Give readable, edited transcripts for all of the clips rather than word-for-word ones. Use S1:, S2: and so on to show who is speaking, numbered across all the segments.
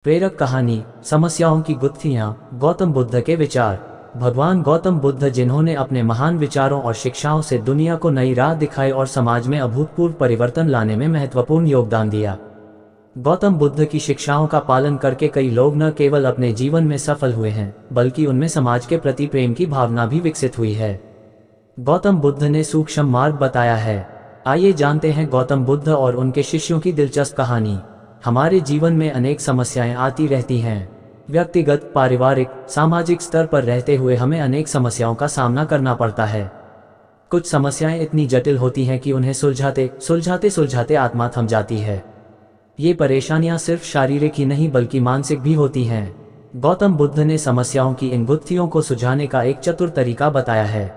S1: प्रेरक कहानी, समस्याओं की गुत्थियां, गौतम बुद्ध के विचार। भगवान गौतम बुद्ध, जिन्होंने अपने महान विचारों और शिक्षाओं से दुनिया को नई राह दिखाई और समाज में अभूतपूर्व परिवर्तन लाने में महत्वपूर्ण योगदान दिया। गौतम बुद्ध की शिक्षाओं का पालन करके कई लोग न केवल अपने जीवन में सफल हुए हैं, बल्कि उनमें समाज के प्रति प्रेम की भावना भी विकसित हुई है। गौतम बुद्ध ने सूक्ष्म मार्ग बताया है। आइए जानते हैं गौतम बुद्ध और उनके शिष्यों की दिलचस्प कहानी। हमारे जीवन में अनेक समस्याएं आती रहती हैं। व्यक्तिगत, पारिवारिक, सामाजिक स्तर पर रहते हुए हमें अनेक समस्याओं का सामना करना पड़ता है। कुछ समस्याएं इतनी जटिल होती हैं कि उन्हें सुलझाते आत्मा थम जाती है। ये परेशानियां सिर्फ शारीरिक ही नहीं बल्कि मानसिक भी होती हैं। गौतम बुद्ध ने समस्याओं की इन गुत्थियों को सुलझाने का एक चतुर तरीका बताया है।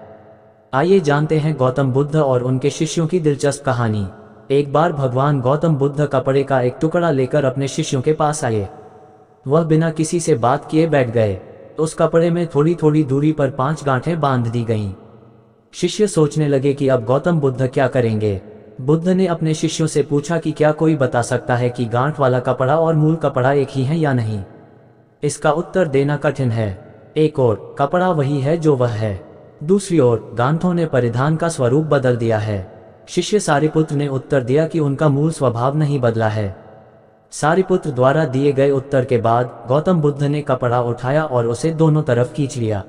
S1: आइए जानते हैं गौतम बुद्ध और उनके शिष्यों की दिलचस्प कहानी। एक बार भगवान गौतम बुद्ध कपड़े का एक टुकड़ा लेकर अपने शिष्यों के पास आए। वह बिना किसी से बात किए बैठ गए। उस कपड़े में थोड़ी थोड़ी दूरी पर 5 गांठें बांध दी गईं। शिष्य सोचने लगे कि अब गौतम बुद्ध क्या करेंगे। बुद्ध ने अपने शिष्यों से पूछा कि क्या कोई बता सकता है कि गांठ वाला कपड़ा और मूल कपड़ा एक ही है या नहीं। इसका उत्तर देना कठिन है। एक ओर कपड़ा वही है जो वह है, दूसरी ओर गांठों ने परिधान का स्वरूप बदल दिया है। शिष्य सारिपुत्र ने उत्तर दिया कि उनका मूल स्वभाव नहीं बदला है। सारिपुत्र द्वारा दिए गए उत्तर के बाद गौतम बुद्ध ने कपड़ा उठाया और उसे दोनों तरफ खींच लिया।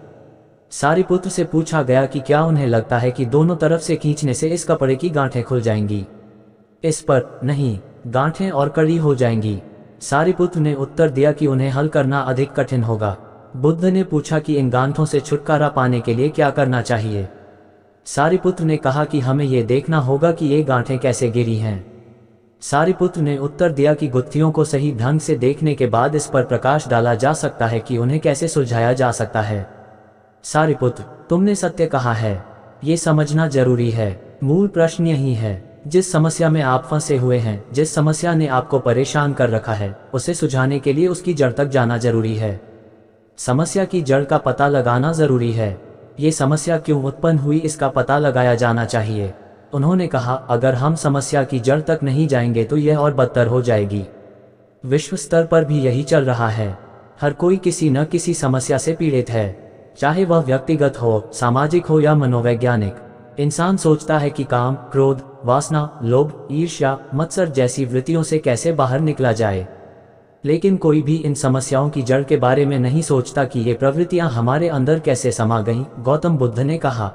S1: सारिपुत्र से पूछा गया कि क्या उन्हें लगता है कि दोनों तरफ से खींचने से इस कपड़े की गांठें खुल जाएंगी। इस पर नहीं, गांठें और कड़ी हो जाएंगी। सारिपुत्र ने उत्तर दिया कि उन्हें हल करना अधिक कठिन होगा। बुद्ध ने पूछा कि इन गांठों से छुटकारा पाने के लिए क्या करना चाहिए। सारिपुत्र ने कहा कि हमें यह देखना होगा कि ये गांठें कैसे गिरी हैं। सारिपुत्र ने उत्तर दिया कि गुत्थियों को सही ढंग से देखने के बाद इस पर प्रकाश डाला जा सकता है कि उन्हें कैसे सुलझाया जा सकता है। सारिपुत्र, तुमने सत्य कहा है। ये समझना जरूरी है। मूल प्रश्न यही है। जिस समस्या में आप फंसे हुए हैं, जिस समस्या ने आपको परेशान कर रखा है, उसे सुलझाने के लिए उसकी जड़ तक जाना जरूरी है। समस्या की जड़ का पता लगाना जरूरी है। ये समस्या क्यों उत्पन्न हुई, इसका पता लगाया जाना चाहिए। उन्होंने कहा, अगर हम समस्या की जड़ तक नहीं जाएंगे तो यह और बदतर हो जाएगी। विश्व स्तर पर भी यही चल रहा है। हर कोई किसी न किसी समस्या से पीड़ित है, चाहे वह व्यक्तिगत हो, सामाजिक हो या मनोवैज्ञानिक। इंसान सोचता है कि काम, क्रोध, वासना, लोभ, ईर्ष्या, मत्सर जैसी वृत्तियों से कैसे बाहर निकला जाए। लेकिन कोई भी इन समस्याओं की जड़ के बारे में नहीं सोचता कि ये प्रवृत्तियां हमारे अंदर कैसे समा गईं। गौतम बुद्ध ने कहा,